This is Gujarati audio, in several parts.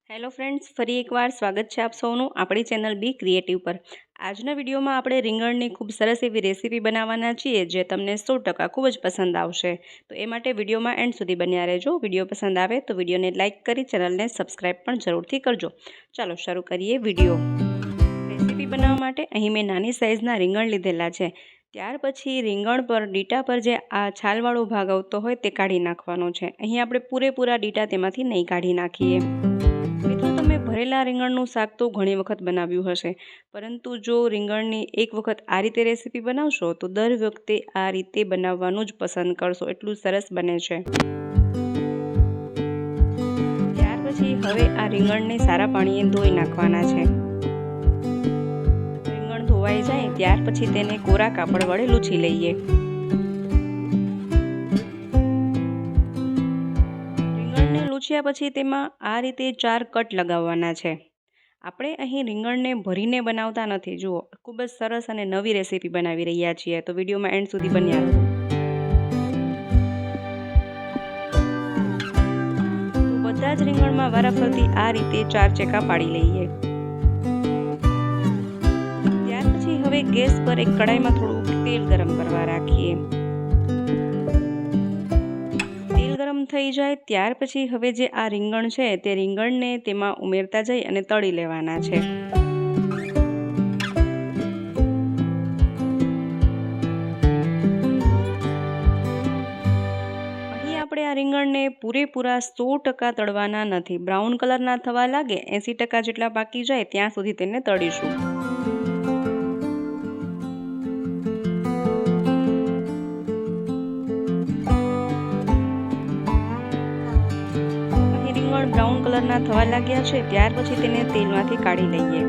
હેલો ફ્રેન્ડ્સ, ફરી એકવાર સ્વાગત છે આપ સૌનું આપણી ચેનલ બી ક્રિએટિવ પર। આજના વિડીયોમાં આપણે રીંગણની ખૂબ સરસ એવી રેસીપી બનાવવાના છીએ જે તમને 100% ખૂબ જ પસંદ આવશે। તો એ માટે વિડીયોમાં એન્ડ સુધી બન્યા રહેજો। વિડીયો પસંદ આવે તો વિડીયોને લાઇક કરી ચેનલને સબસ્ક્રાઈબ પણ જરૂરથી કરજો। ચાલો શરૂ કરીએ વિડીયો। રેસીપી બનાવવા માટે અહીં મેં નાની સાઇઝના રીંગણ લીધેલા છે। ત્યાર પછી રીંગણ પર ડીટા પર જે આ છાલવાળો ભાગ આવતો હોય તે કાઢી નાખવાનો છે। અહીં આપણે પૂરેપૂરા ડીટા તેમાંથી નહીં કાઢી નાખીએ। મિત્રો, તમે ભરેલા રીંગણનું શાક તો ઘણી વખત બનાવ્યું હશે, પરંતુ જો રીંગણની એક વખત આ રીતે રેસીપી બનાવશો તો દર વખતે આ રીતે બનાવવાનું જ પસંદ કરશો, એટલું સરસ બને છે। ત્યાર પછી હવે આ રીંગણને સારા પાણીએ ધોઈ નાખવાના છે। રીંગણ ધોવાઈ જાય ત્યાર પછી તેને કોરા કાપડ વડે લૂછી લઈએ। લૂછ્યા પછી તેમાં આ રીતે 4 કટ લગાવવાના છે। આપણે અહીં રીંગણને ભરીને બનાવતા નથી। જુઓ, ખૂબ જ સરસ અને નવી રેસીપી બનાવી રહ્યા છીએ, તો વિડીયોમાં એન્ડ સુધી બન્યા રહો। તો બધા જ રીંગણમાં વારાફરતી આ રીતે 4 ચેકા પાડી લઈએ। ત્યાર પછી હવે ગેસ પર એક કડાઈમાં થોડું તેલ ગરમ કરવા રાખીએ। ગરમ થઈ જાય ત્યાર પછી હવે જે આ રીંગણ છે તે રીંગણને તેમાં ઉમેરતા જઈ અને તળી લેવાના છે। અહીં આપણે આ રીંગણને પૂરેપૂરા 100% તળવાના નથી। બ્રાઉન કલરના થવા લાગે 80% જેટલા પાકી જાય ત્યાં સુધી તેને તળીશું। બ્રાઉન કલરના થવા લાગ્યા છે ત્યાર પછી તેને તેલમાંથી કાઢી લઈએ।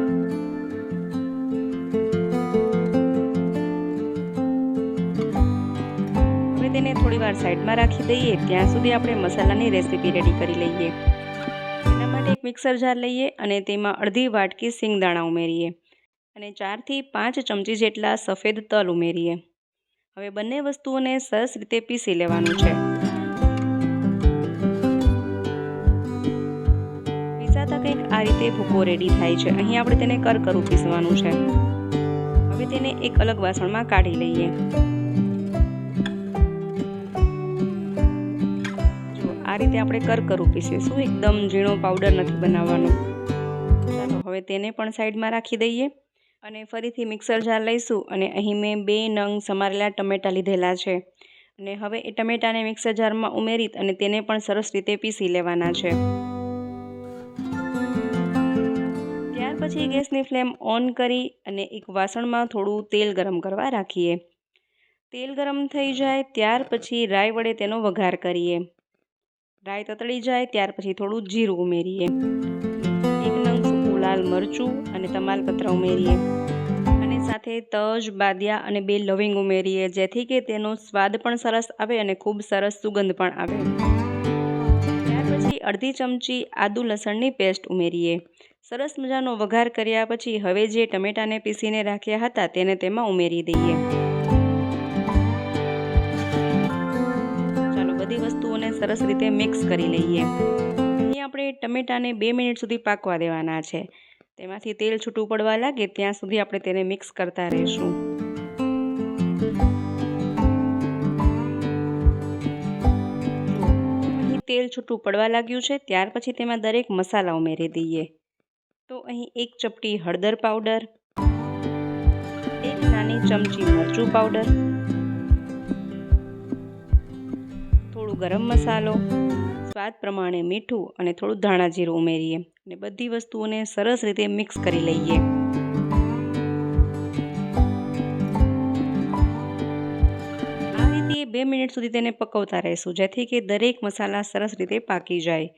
હવે તેને થોડીવાર સાઈડમાં રાખી દઈએ, ત્યાં સુધી આપણે મસાલાની રેસીપી રેડી કરી લઈએ। એના માટે એક મિક્સર જાર લઈએ અને તેમાં અડધી વાટકી સિંગદાણા ઉમેરીએ અને 4 થી 5 ચમચી જેટલા સફેદ તલ ઉમેરીએ। હવે બંને વસ્તુઓને સરસ રીતે પીસી લેવાનું છે। કંઈક આ રીતે ભૂકો રેડી થાય છે। અહીં આપણે તેને કરકરું પીસવાનું છે। હવે તેને એક અલગ વાસણમાં કાઢી લઈએ। જો આ રીતે આપણે કરકરું પીસીશું, એકદમ ઝીણો પાવડર નથી બનાવવાનો। ચાલો હવે તેને પણ સાઈડમાં રાખી દઈએ અને ફરીથી મિક્સર જાર લઈશું અને અહીં મેં 2 નંગ સમારેલા ટમેટા લીધેલા છે અને હવે એ ટમેટાને મિક્સર જારમાં ઉમેરી અને તેને પણ સરસ રીતે પીસી લેવાના છે। પછી ગેસની ફ્લેમ ઓન કરી અને એક વાસણમાં થોડું તેલ ગરમ કરવા રાખીએ। તેલ ગરમ થઈ જાય ત્યાર પછી રાઈ વડે તેનો વઘાર કરીએ। રાઈ તતળી જાય ત્યાર પછી થોડું જીરું ઉમેરીએ, 1 નંગ સૂકું લાલ મરચું અને તમાલપત્ર ઉમેરીએ અને સાથે તજ, બાદિયા અને 2 લવિંગ ઉમેરીએ, જેથી કે તેનો સ્વાદ પણ સરસ આવે અને ખૂબ સરસ સુગંધ પણ આવે। ત્યાર પછી અડધી ચમચી આદુ લસણની પેસ્ટ ઉમેરીએ। સરસ મજાનો વઘાર કર્યા પછી હવે જે ટમેટાને પીસીને રાખ્યા હતા તેને તેમાં ઉમેરી દઈએ। ચાલો બધી વસ્તુઓને સરસ રીતે મિક્સ કરી લઈએ। અહીં આપણે ટમેટાને 2 મિનિટ સુધી પાકવા દેવાના છે। તેમાંથી તેલ છૂટું પડવા લાગે ત્યાં સુધી આપણે તેને મિક્સ કરતા રહીશું। અહીં તેલ છૂટું પડવા લાગ્યું છે ત્યાર પછી તેમાં દરેક મસાલા ઉમેરી દઈએ। તો અહીં 1 ચપટી હળદર પાવડર, 1 નાની ચમચી મરચું પાવડર, થોડું ગરમ મસાલો, સ્વાદ પ્રમાણે મીઠું અને થોડું ધાણા જીરું ઉમેરીએ અને બધી વસ્તુઓને સરસ રીતે મિક્સ કરી લઈએ। આ રીતે 2 મિનિટ સુધી તેને પકવતા રહીશું, જેથી કે દરેક મસાલા સરસ રીતે પાકી જાય।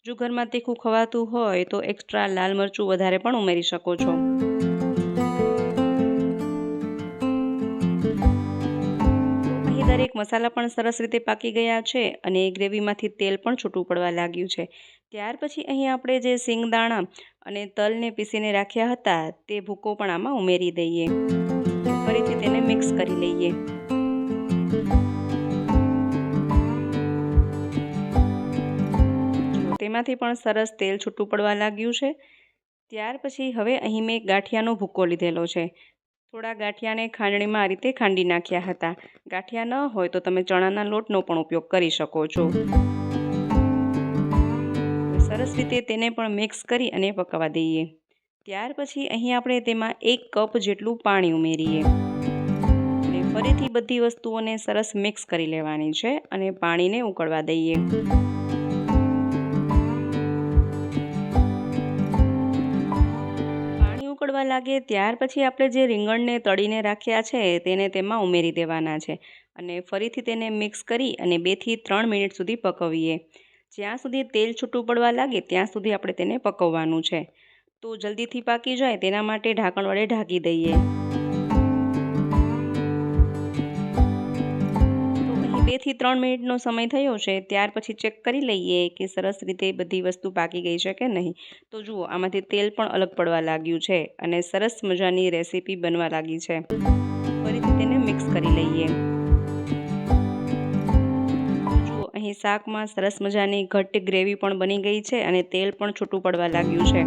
જો ઘરમાં તીખું ખવાતું હોય તો એક્સ્ટ્રા લાલ મરચું વધારે પણ ઉમેરી શકો છો। અહીં દરેક મસાલા પણ સરસ રીતે પાકી ગયા છે અને ગ્રેવીમાંથી તેલ પણ છૂટું પડવા લાગ્યું છે। ત્યાર પછી અહીં આપણે જે સિંગદાણા અને તલને પીસીને રાખ્યા હતા તે ભૂકો પણ આમાં ઉમેરી દઈએ। ફરીથી તેને મિક્સ કરી લઈએ। તેમાંથી પણ સરસ તેલ છૂટું પડવા લાગ્યું છે। ત્યાર પછી હવે અહીં મેં ગાંઠિયાનો ભૂકો લીધેલો છે। થોડા ગાંઠિયાને ખાંડણીમાં આ રીતે ખાંડી નાખ્યા હતા। ગાંઠિયા ન હોય તો તમે ચણાના લોટનો પણ ઉપયોગ કરી શકો છો। સરસ રીતે તેને પણ મિક્સ કરી અને પકાવવા દઈએ। ત્યાર પછી અહીં આપણે તેમાં 1 કપ જેટલું પાણી ઉમેરીએ અને ફરીથી બધી વસ્તુઓને સરસ મિક્સ કરી લેવાની છે અને પાણીને ઉકળવા દઈએ। ઉકળવા લાગે ત્યાર પછી આપણે જે રીંગણને તળીને રાખ્યા છે તેને તેમાં ઉમેરી દેવાના છે અને ફરીથી તેને મિક્સ કરી અને 2 થી 3 મિનિટ સુધી પકવીએ। જ્યાં સુધી તેલ છૂટું પડવા લાગે ત્યાં સુધી આપણે તેને પકવવાનું છે। તો જલ્દીથી પાકી જાય તેના માટે ઢાંકણ વડે ઢાંકી દઈએ। તો અહીં 2 થી 3 મિનિટનો સમય થયો છે। ત્યાર પછી ચેક કરી લઈએ કે સરસ રીતે બધી વસ્તુ પાકી ગઈ છે કે નહીં। તો જુઓ આમાંથી તેલ પણ અલગ પડવા લાગ્યું છે અને સરસ મજાની રેસીપી બનવા લાગી છે। ફરીથી તેને મિક્સ કરી લઈએ। જુઓ અહીં શાકમાં સરસ મજાની ઘટ્ટ ગ્રેવી પણ બની ગઈ છે અને તેલ પણ છૂટું પડવા લાગ્યું છે।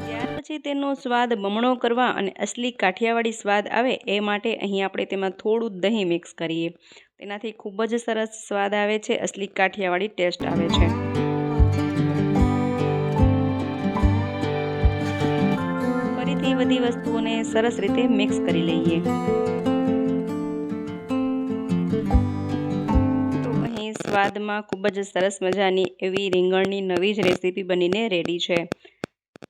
ત્યાર પછી તેનો સ્વાદ બમણો કરવા અને અસલી કાઠિયાવાડી સ્વાદ આવે એ માટે અહીં આપણે તેમાં થોડું દહીં મિક્સ કરીએ। તેનાથી ખૂબ જ સરસ સ્વાદ આવે છે, અસલી કાઠિયાવાડી ટેસ્ટ આવે છે। ફરીથી બધી વસ્તુઓને સરસ રીતે મિક્સ કરી લઈએ। તો અહીં સ્વાદમાં ખૂબ જ સરસ મજાની એવી રીંગણની નવી જ રેસીપી બનીને રેડી છે,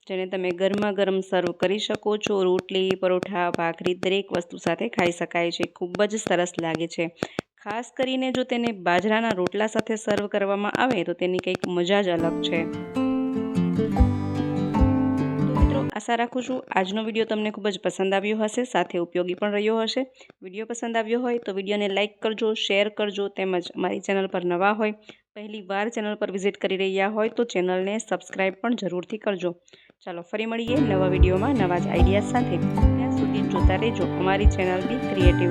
જેને તમે ગરમા ગરમ સર્વ કરી શકો છો। રોટલી, પરોઠા, ભાખરી દરેક વસ્તુ સાથે ખાઈ શકાય છે। ખૂબ જ સરસ લાગે છે। ખાસ કરીને જો તેને બાજરાના રોટલા સાથે સર્વ કરવામાં આવે તો તેની કંઈક મજા જ અલગ છે। તો મિત્રો આશા રાખું છું આજનો વિડીયો તમને ખૂબ જ પસંદ આવ્યો હશે, સાથે ઉપયોગી પણ રહ્યો હશે। વિડીયો પસંદ આવ્યો હોય તો વિડીયોને લાઇક કરજો, શેર કરજો, તેમજ અમારી ચેનલ પર નવા હોય, પહેલી વાર ચેનલ પર વિઝિટ કરી રહ્યા હોય તો ચેનલને સબસ્ક્રાઈબ પણ જરૂરથી કરજો। ચાલો ફરી મળીએ નવા વિડીયોમાં નવા જ આઈડિયા સાથે। ત્યાં સુધી જોતા રહેજો અમારી ચેનલ બી ક્રિએટિવ।